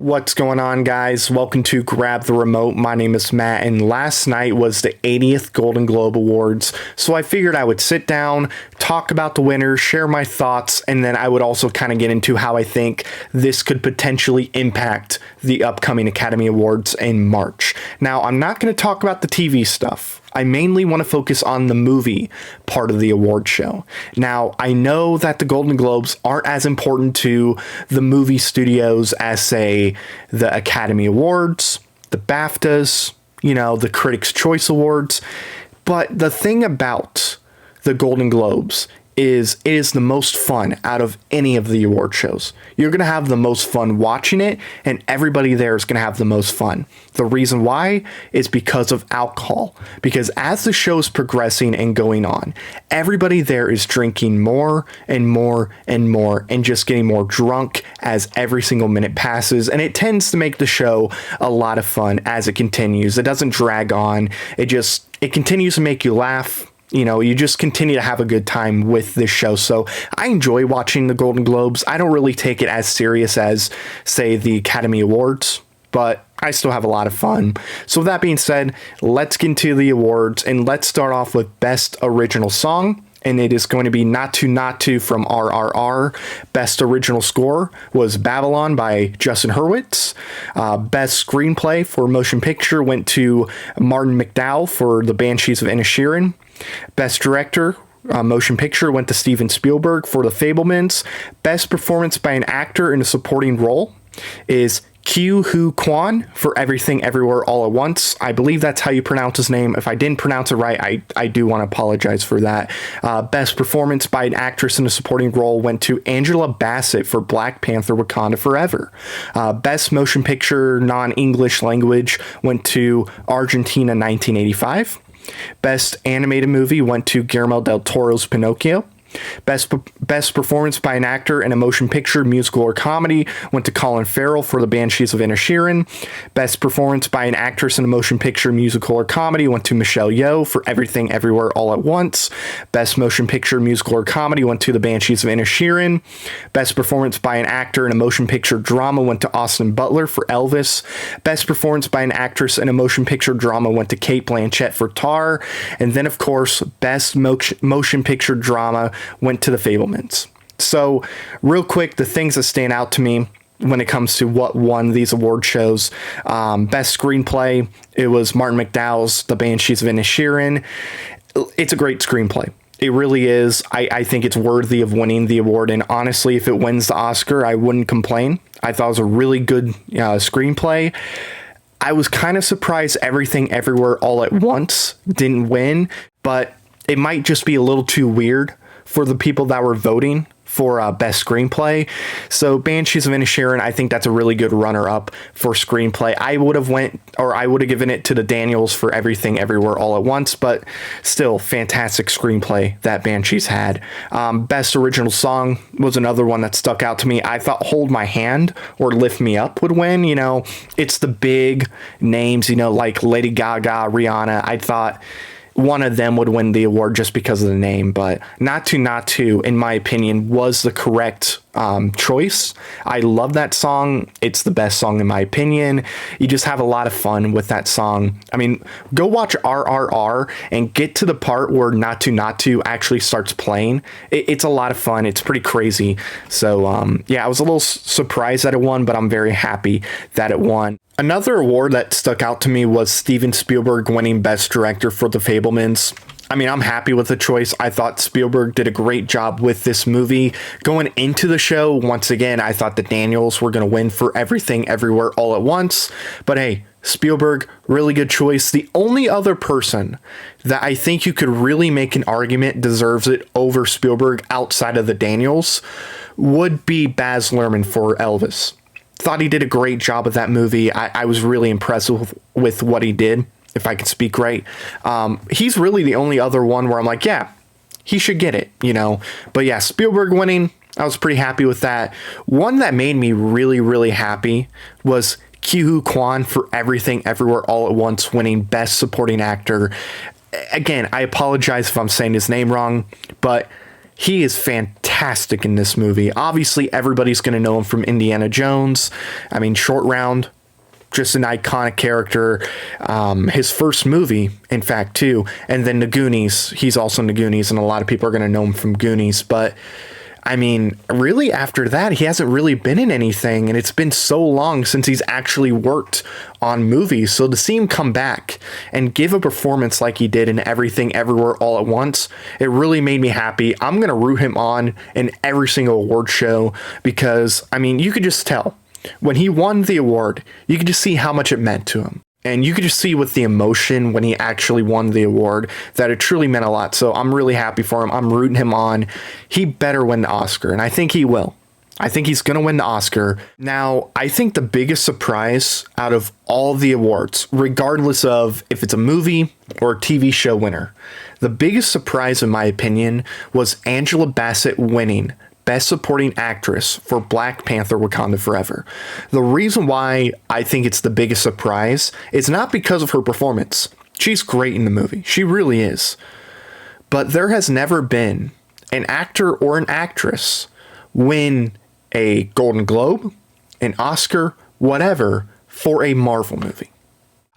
What's going on, guys? Welcome to Grab the Remote. My name is Matt, and last night was the 80th Golden Globe Awards, so I figured I would sit down, talk about the winners, share my thoughts, and then I would also kind of get into how I think this could potentially impact the upcoming Academy Awards in March. Now, I'm not going to talk about the TV stuff. I mainly want to focus on the movie part of the award show. Now, I know that the Golden Globes aren't as important to the movie studios as, say, the Academy Awards, the BAFTAs, the Critics' Choice Awards. But the thing about the Golden Globes is it is the most fun out of any of the award shows. You're going to have the most fun watching it, and everybody there is going to have the most fun. The reason why is because of alcohol. Because as the show is progressing and going on, everybody there is drinking more and more and more and just getting more drunk as every single minute passes. And it tends to make the show a lot of fun as it continues. It doesn't drag on. It continues to make you laugh. You just continue to have a good time with this show. So I enjoy watching the Golden Globes. I don't really take it as serious as, say, the Academy Awards, but I still have a lot of fun. So with that being said, let's get into the awards, and let's start off with Best Original Song. And it is going to be Naatu Naatu from RRR. Best Original Score was Babylon by Justin Hurwitz. Best Screenplay for Motion Picture went to Martin McDowell for The Banshees of Inisherin. Best Director, Motion Picture, went to Steven Spielberg for The Fabelmans. Best Performance by an Actor in a Supporting Role is Ke Huy Quan for Everything Everywhere All at Once. I believe that's how you pronounce his name. If I didn't pronounce it right, I do want to apologize for that. Best Performance by an Actress in a Supporting Role went to Angela Bassett for Black Panther Wakanda Forever. Best Motion Picture Non-English Language went to Argentina 1985. Best Animated Movie went to Guillermo del Toro's Pinocchio. Best Performance by an Actor in a Motion Picture, Musical, or Comedy went to Colin Farrell for The Banshees of Inisherin. Best Performance by an Actress in a Motion Picture, Musical, or Comedy went to Michelle Yeoh for Everything Everywhere All at Once. Best Motion Picture, Musical, or Comedy went to The Banshees of Inisherin. Best Performance by an Actor in a Motion Picture Drama went to Austin Butler for Elvis. Best Performance by an Actress in a Motion Picture Drama went to Cate Blanchett for Tar. And then, of course, Best Motion Picture Drama went to The Fabelmans. So real quick, the things that stand out to me when it comes to what won these award shows: Best Screenplay, it was Martin McDowell's The Banshees of Inisherin. It's a great screenplay. It really is. I think it's worthy of winning the award, and honestly, if it wins the Oscar, I wouldn't complain. I thought it was a really good screenplay. I was kind of surprised Everything Everywhere All at Once didn't win, but it might just be a little too weird for the people that were voting for Best Screenplay. So Banshees of Inisherin, I think that's a really good runner-up for screenplay. I would have given it to the Daniels for Everything Everywhere All at Once, but still fantastic screenplay that Banshees had. Best Original Song was another one that stuck out to me. I thought Hold My Hand or Lift Me Up would win. It's the big names, like Lady Gaga, Rihanna. I thought one of them would win the award just because of the name, but Naatu Naatu, in my opinion, was the correct choice. I love that song. It's the best song in my opinion. You just have a lot of fun with that song. I mean, go watch RRR and get to the part where Naatu Naatu actually starts playing. It's a lot of fun. It's pretty crazy. So I was a little surprised that it won, but I'm very happy that it won. Another award that stuck out to me was Steven Spielberg winning Best Director for The Fabelmans. I mean, I'm happy with the choice. I thought Spielberg did a great job with this movie. Going into the show, once again, I thought the Daniels were going to win for Everything Everywhere All at Once. But hey, Spielberg, really good choice. The only other person that I think you could really make an argument deserves it over Spielberg outside of the Daniels would be Baz Luhrmann for Elvis. Thought he did a great job with that movie. I was really impressed with what he did, if I could speak right. He's really the only other one where I'm like, yeah, he should get it, But yeah, Spielberg winning, I was pretty happy with that. One that made me really, really happy was Ke Huy Quan for Everything Everywhere All at Once winning Best Supporting Actor. Again, I apologize if I'm saying his name wrong, but He is fantastic in this movie. Obviously, everybody's going to know him from Indiana Jones. I mean, Short Round, just an iconic character. His first movie, in fact, too. And then The Goonies. He's also in The Goonies, and a lot of people are going to know him from Goonies. But, I mean, really, after that, he hasn't really been in anything. And it's been so long since he's actually worked on movies. So to see him come back and give a performance like he did in Everything Everywhere All at Once, it really made me happy. I'm going to root him on in every single award show because, I mean, you could just tell. When he won the award, you could just see how much it meant to him. And you could just see with the emotion when he actually won the award that it truly meant a lot. So I'm really happy for him. I'm rooting him on. He better win the Oscar, and I think he will. I think he's going to win the Oscar. Now, I think the biggest surprise out of all the awards, regardless of if it's a movie or a TV show winner, the biggest surprise, in my opinion, was Angela Bassett winning Best Supporting Actress for Black Panther: Wakanda Forever. The reason why I think it's the biggest surprise is not because of her performance. She's great in the movie. She really is. But there has never been an actor or an actress win a Golden Globe, an Oscar, whatever, for a Marvel movie.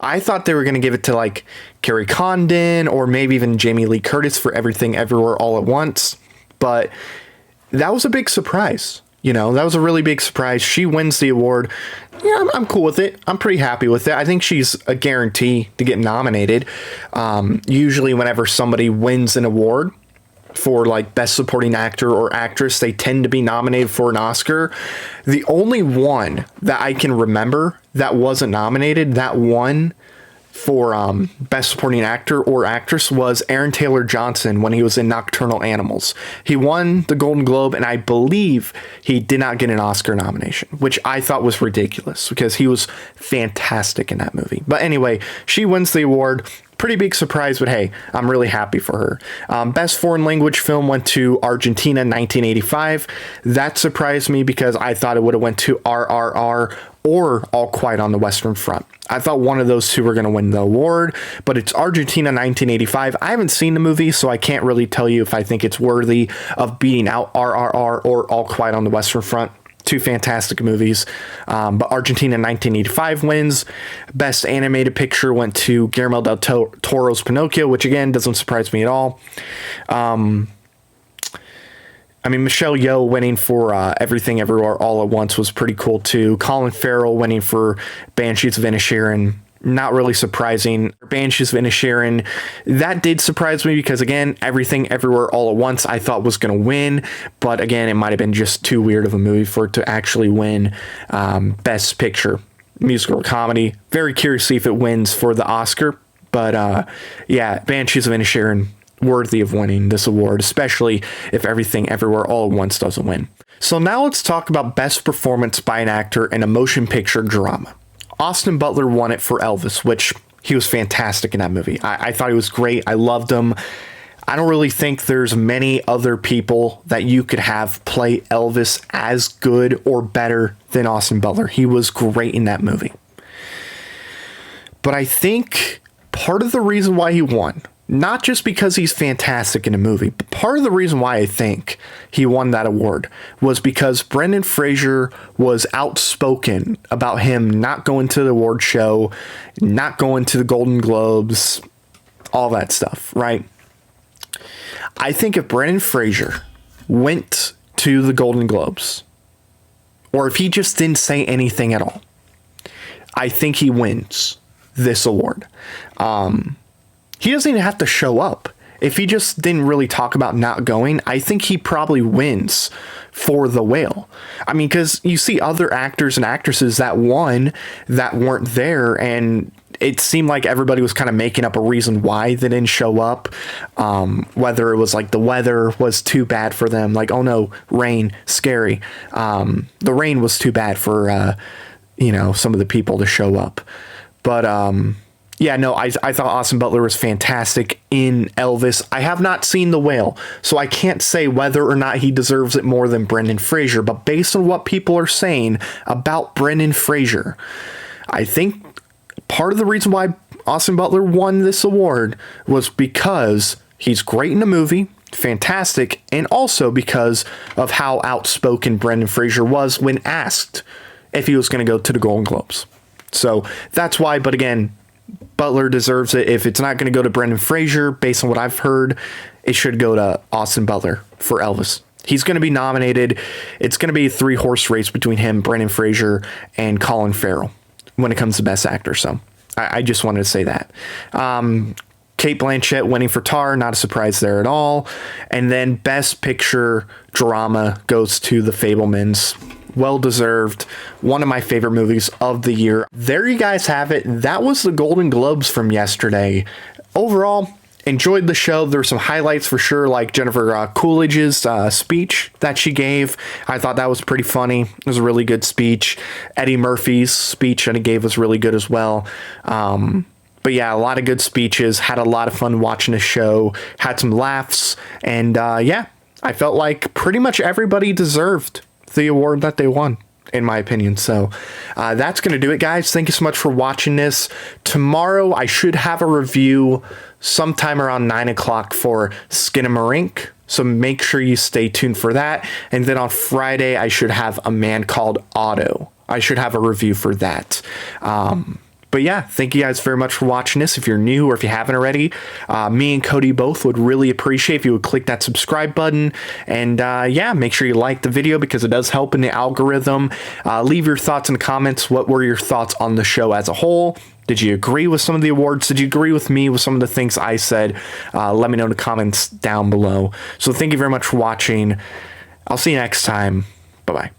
I thought they were going to give it to like Carrie Condon or maybe even Jamie Lee Curtis for Everything Everywhere All at Once. But that was a big surprise. You know, that was a really big surprise. She wins the award. Yeah, I'm cool with it. I'm pretty happy with it. I think she's a guarantee to get nominated. Usually whenever somebody wins an award for like Best Supporting Actor or Actress, they tend to be nominated for an Oscar. The only one that I can remember that wasn't nominated, that won for Best Supporting Actor or Actress, was Aaron Taylor Johnson when he was in Nocturnal Animals. He won the Golden Globe, and I believe he did not get an Oscar nomination, which I thought was ridiculous because he was fantastic in that movie. But anyway, she wins the award. Pretty big surprise, but hey, I'm really happy for her. Best Foreign Language Film went to Argentina 1985. That surprised me because I thought it would have went to RRR or All Quiet on the Western Front. I thought one of those two were going to win the award, but it's Argentina 1985. I haven't seen the movie, so I can't really tell you if I think it's worthy of beating out RRR or All Quiet on the Western Front. Two fantastic movies. But Argentina 1985 wins. Best Animated Picture went to Guillermo del Toro's Pinocchio, which again doesn't surprise me at all. I mean, Michelle Yeoh winning for Everything Everywhere All at Once was pretty cool too. Colin Farrell winning for Banshees of Inisherin, not really surprising. Banshees of Inisherin, that did surprise me because again, Everything Everywhere All at Once I thought was going to win, but again, it might have been just too weird of a movie for it to actually win Best Picture, Musical or Comedy. Very curious to see if it wins for the Oscar, but yeah, Banshees of Inisherin worthy of winning this award, especially if Everything Everywhere All at Once doesn't win. So now let's talk about Best Performance by an Actor in a Motion Picture Drama. Austin Butler won it for Elvis, which he was fantastic in that movie. I thought he was great. I loved him. I don't really think there's many other people that you could have play Elvis as good or better than Austin Butler. He was great in that movie. But I think part of the reason why he won, not just because he's fantastic in a movie, but part of the reason why I think he won that award was because Brendan Fraser was outspoken about him not going to the award show, not going to the Golden Globes, all that stuff, right? I think if Brendan Fraser went to the Golden Globes, or if he just didn't say anything at all, I think he wins this award. He doesn't even have to show up. If he just didn't really talk about not going, I think he probably wins for The Whale. I mean, because you see other actors and actresses that won that weren't there, and it seemed like everybody was kind of making up a reason why they didn't show up. Whether it was like the weather was too bad for them, like, oh no, rain, scary. The rain was too bad for, some of the people to show up. But, yeah, no, I thought Austin Butler was fantastic in Elvis. I have not seen The Whale, so I can't say whether or not he deserves it more than Brendan Fraser. But based on what people are saying about Brendan Fraser, I think part of the reason why Austin Butler won this award was because he's great in the movie. fantastic, and also because of how outspoken Brendan Fraser was when asked if he was going to go to the Golden Globes. So that's why, but again, Butler deserves it. If it's not going to go to Brendan Fraser, based on what I've heard, it should go to Austin Butler for Elvis. He's going to be nominated. It's going to be a 3-horse race between him, Brendan Fraser, and Colin Farrell when it comes to Best Actor. So I just wanted to say that. Cate Blanchett winning for Tar, not a surprise there at all. And then Best Picture Drama goes to The Fabelmans. Well deserved. One of my favorite movies of the year. There you guys have it. That was the Golden Globes from yesterday. Overall, enjoyed the show. There were some highlights for sure, like Jennifer Coolidge's speech that she gave. I thought that was pretty funny. It was a really good speech. Eddie Murphy's speech that he gave was really good as well. But yeah, a lot of good speeches. Had a lot of fun watching the show. Had some laughs. And yeah, I felt like pretty much everybody deserved the award that they won, in my opinion. So that's going to do it, guys. Thank you so much for watching this. Tomorrow, I should have a review sometime around 9 o'clock for Skinamarink. So make sure you stay tuned for that. And then on Friday, I should have A Man Called Otto. I should have a review for that. But yeah, thank you guys very much for watching this. If you're new or if you haven't already, me and Cody both would really appreciate if you would click that subscribe button. And yeah, make sure you like the video because it does help in the algorithm. Leave your thoughts in the comments. What were your thoughts on the show as a whole? Did you agree with some of the awards? Did you agree with me with some of the things I said? Let me know in the comments down below. So thank you very much for watching. I'll see you next time. Bye-bye.